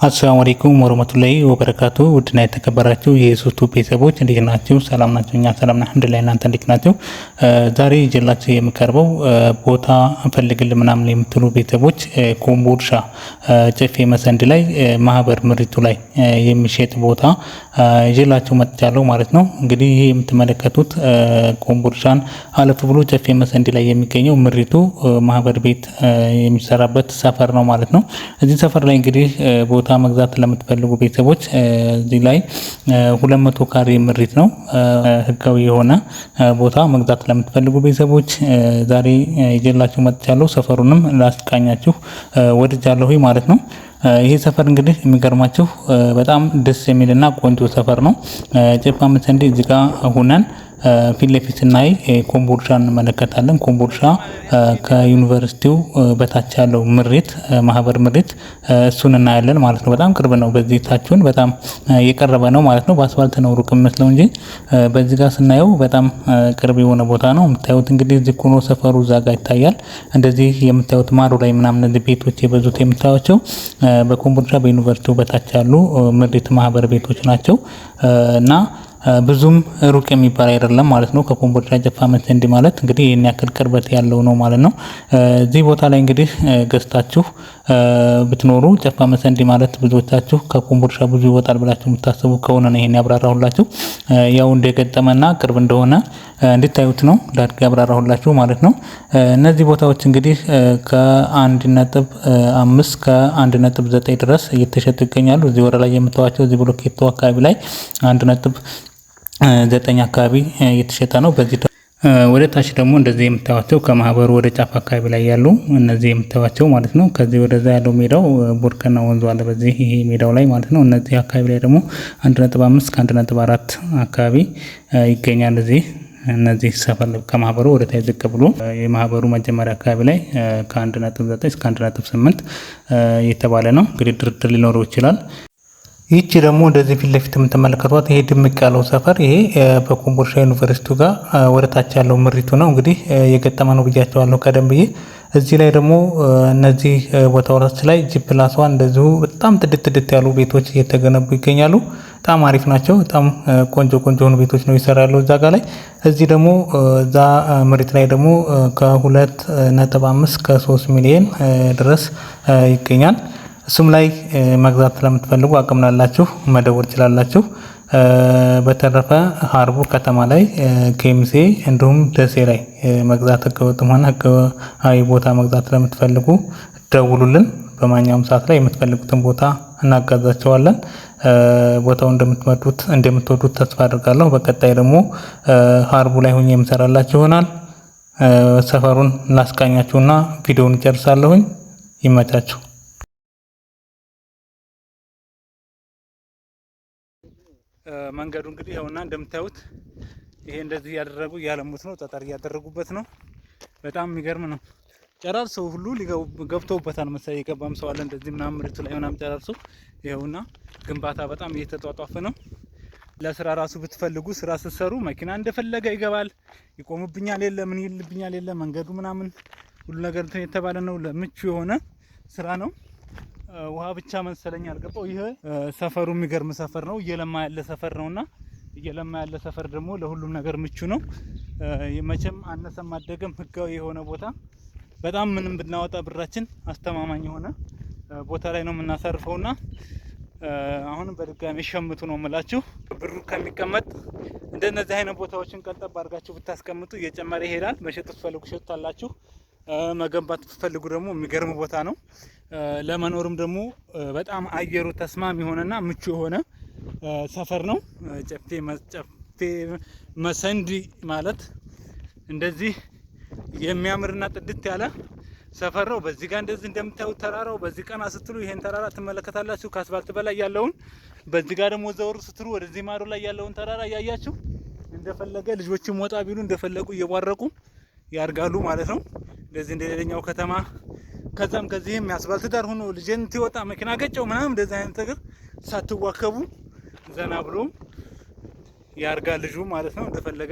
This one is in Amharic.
አሰላሙ አለይኩም ወራህመቱላሂ ወበረካቱ። ውድና የተከበራችሁ የሱቱ ቤተሰቦች እንዴት ናችሁ? ሰላም ናችሁ? እኛ ሰላም ነን አልሐምዱሊላህ። እናንተ እንዴት ናችሁ? ዛሬ ይዤላችሁ የምቀርበው ቦታ እንፈልግልን ምናምን የምትሉ ቤተሰቦች ኮምቦልቻ ጨፌ መሰንድ ላይ ማህበር ምሪቱ ላይ የሚሸጥ ቦታ ይዤላችሁ መጥቻለሁ ማለት ነው። እንግዲህ ይሄ የምትመለከቱት ኮምቦልቻን አለፍ ብሎ ጨፌ መሰንድ ላይ የሚገኘው ምሪቱ ማህበር ቤት የሚሰራበት ሰፈር ነው ማለት ነው። እዚህ ሰፈር ላይ እንግዲህ ቦታ መግዛት ለምትፈልጉ ቤተሰቦች እዚህ ላይ 200 ካሬ ምሪት ነው። ህጋዊ የሆነ ቦታ መግዛት ለምትፈልጉ ቤተሰቦች ዛሬ ይዤላችሁ መጥቻለሁ። ሰፈሩንም ላስቃኛችሁ ወድጃለሁ ማለት ነው። ይሄ ሰፈር እንግዲህ የሚገርማችሁ በጣም ደስ የሚልና ቆንጆ ሰፈር ነው። ጨፌ መሰንድ እዚህ ጋር ሁነን ፊት ለፊት ስናይ ኮምቦልቻ እንመለከታለን። ኮምቦልቻ ከዩኒቨርሲቲው በታች ያለው ምሪት ማህበር ምሪት እሱን እናያለን ማለት ነው። በጣም ቅርብ ነው። በዚህ ታችሁን በጣም የቀረበ ነው ማለት ነው። በአስፋልት ነው ሩቅ መስለው እንጂ በዚህ ጋር ስናየው በጣም ቅርብ የሆነ ቦታ ነው። የምታዩት እንግዲህ እዚህ ኮኖ ሰፈሩ እዛ ጋር ይታያል። እንደዚህ የምታዩት ማዶ ላይ ምናምን እነዚህ ቤቶች የበዙት የምታዩቸው በኮምቦልቻ በዩኒቨርሲቲው በታች ያሉ ምሪት ማህበር ቤቶች ናቸው እና ብዙም ሩቅ የሚባል አይደለም ማለት ነው። ከኮምቦልቻ ጨፌ መሰንድ ማለት እንግዲህ ይሄን ያክል ቅርበት ያለው ነው ማለት ነው። እዚህ ቦታ ላይ እንግዲህ ገዝታችሁ ብትኖሩ ጨፌ መሰንድ ማለት ብዙዎቻችሁ ከኮምቦልቻ ብዙ ይወጣል ብላችሁ የምታስቡ ከሆነ ነው ይሄን ያብራራሁላችሁ። ያው እንደገጠመና ቅርብ እንደሆነ እንድታዩት ነው ዳድጋ ያብራራሁላችሁ ማለት ነው። እነዚህ ቦታዎች እንግዲህ ከ1.5 ከ1.9 ድረስ እየተሸጡ ይገኛሉ። እዚህ ወረ ላይ የምታዋቸው እዚህ ብሎኬቱ አካባቢ ላይ 1.9 አካባቢ እየተሸጠ ነው። በዚህ ወደ ታች ደግሞ እንደዚህ የምታዩቸው ከማህበሩ ወደ ጫፍ አካባቢ ላይ ያሉ እነዚህ የምታዩቸው ማለት ነው። ከዚህ ወደዛ ያለው ሜዳው ቦርከና ወንዙ አለ በዚህ ይሄ ሜዳው ላይ ማለት ነው። እነዚህ አካባቢ ላይ ደግሞ 1.5 ከ1.4 አካባቢ ይገኛል። እነዚህ ሰፈር ከማህበሩ ወደ ታች ዝቅ ብሎ የማህበሩ መጀመሪያ አካባቢ ላይ ከ1.9 እስከ 1.8 የተባለ ነው። እንግዲህ ድርድር ሊኖረው ይችላል። ይቺ ደግሞ እንደዚህ ፊት ለፊት የምትመለከቷት ይሄ ድምቅ ያለው ሰፈር ይሄ በኮምቦልቻ ዩኒቨርሲቲው ጋር ወደ ታች ያለው ምሪቱ ነው። እንግዲህ የገጠመ ነው ብያቸዋለሁ ቀደም ብዬ። እዚህ ላይ ደግሞ እነዚህ ቦታዎች ላይ ጂ+1 እንደዚሁ በጣም ጥድት ያሉ ቤቶች እየተገነቡ ይገኛሉ። በጣም አሪፍ ናቸው። በጣም ቆንጆ ሆኑ ቤቶች ነው ይሰራሉ እዛ ጋር ላይ። እዚህ ደግሞ እዛ ምሪት ላይ ደግሞ ከ2.5 ከ3 ሚሊዮን ድረስ ይገኛል። እሱም ላይ መግዛት ለምትፈልጉ አቅም ላላችሁ መደወል ትችላላችሁ። በተረፈ ሀርቡ ከተማ ላይ ኬሚሴ እንዲሁም ደሴ ላይ መግዛት ህገወጥም ሆነ ህጋዊ ቦታ መግዛት ለምትፈልጉ ደውሉልን። በማንኛውም ሰዓት ላይ የምትፈልጉትን ቦታ እናጋዛቸዋለን። ቦታው እንደምትወዱት ተስፋ አድርጋለሁ። በቀጣይ ደግሞ ሀርቡ ላይ ሆኜ የምሰራላችሁ ይሆናል። ሰፈሩን ላስቃኛችሁና ቪዲዮውን ጨርሳለሁኝ። ይመቻችሁ። መንገዱ እንግዲህ ይኸውና እንደምታዩት ይሄ እንደዚህ ያደረጉ ያለሙት ነው። ጠጠር እያደረጉበት ነው። በጣም የሚገርም ነው። ጨራርሰው ሁሉ ገብተውበታል መሰለኝ። የገባም ሰው አለ እንደዚህ ምናምን ምሪቱ ላይ ምናምን ጨራርሰው ይኸውና ግንባታ በጣም እየተጧጧፈ ነው። ለስራ ራሱ ብትፈልጉ ስራ ስትሰሩ መኪና እንደፈለገ ይገባል። ይቆምብኛል የለ ምን ይልብኛል የለ መንገዱ ምናምን ሁሉ ነገር እንትን የተባለ ነው። ለምቹ የሆነ ስራ ነው። ውሃ ብቻ መሰለኝ አልገባው። ይሄ ሰፈሩ የሚገርም ሰፈር ነው። እየለማ ያለ ሰፈር ነውና እየለማ ያለ ሰፈር ደግሞ ለሁሉም ነገር ምቹ ነው። መቼም አነሰም አደገም ህጋዊ የሆነ ቦታ በጣም ምንም ብናወጣ ብራችን አስተማማኝ የሆነ ቦታ ላይ ነው የምናሳርፈውና አሁንም በድጋሚ ሸምቱ ነው የምላችሁ። ብሩ ከሚቀመጥ እንደነዚህ አይነት ቦታዎችን ቀልጠብ አድርጋችሁ ብታስቀምጡ እየጨመረ ይሄዳል። መሸጥ ትፈልጉ ሸጣላችሁ። መገንባት ትፈልጉ ደግሞ የሚገርም ቦታ ነው። ለመኖርም ደግሞ በጣም አየሩ ተስማሚ የሆነና ምቹ የሆነ ሰፈር ነው። ጨፌ መሰንድ ማለት እንደዚህ የሚያምርና ጥድት ያለ ሰፈር ነው። በዚህ ጋር እንደዚህ እንደምታዩት ተራራው በዚህ ቀና ስትሉ ይሄን ተራራ ትመለከታላችሁ ከአስፋልት በላይ ያለውን። በዚህ ጋር ደግሞ ዘወር ስትሉ ወደዚህ ማዶ ላይ ያለውን ተራራ እያያችሁ እንደፈለገ ልጆችም ወጣ ቢሉ እንደፈለጉ እየቧረቁ ያርጋሉ ማለት ነው። እንደዚህ እንደሌላኛው ከተማ ከዛም ከዚህም ያስፋልት ዳር ሆኖ ልጅን ትወጣ መኪና ገጨው ምናምን እንደዚህ አይነት ነገር ሳትዋከቡ ዘና ብሎ ያርጋ ልጁ ማለት ነው እንደፈለገ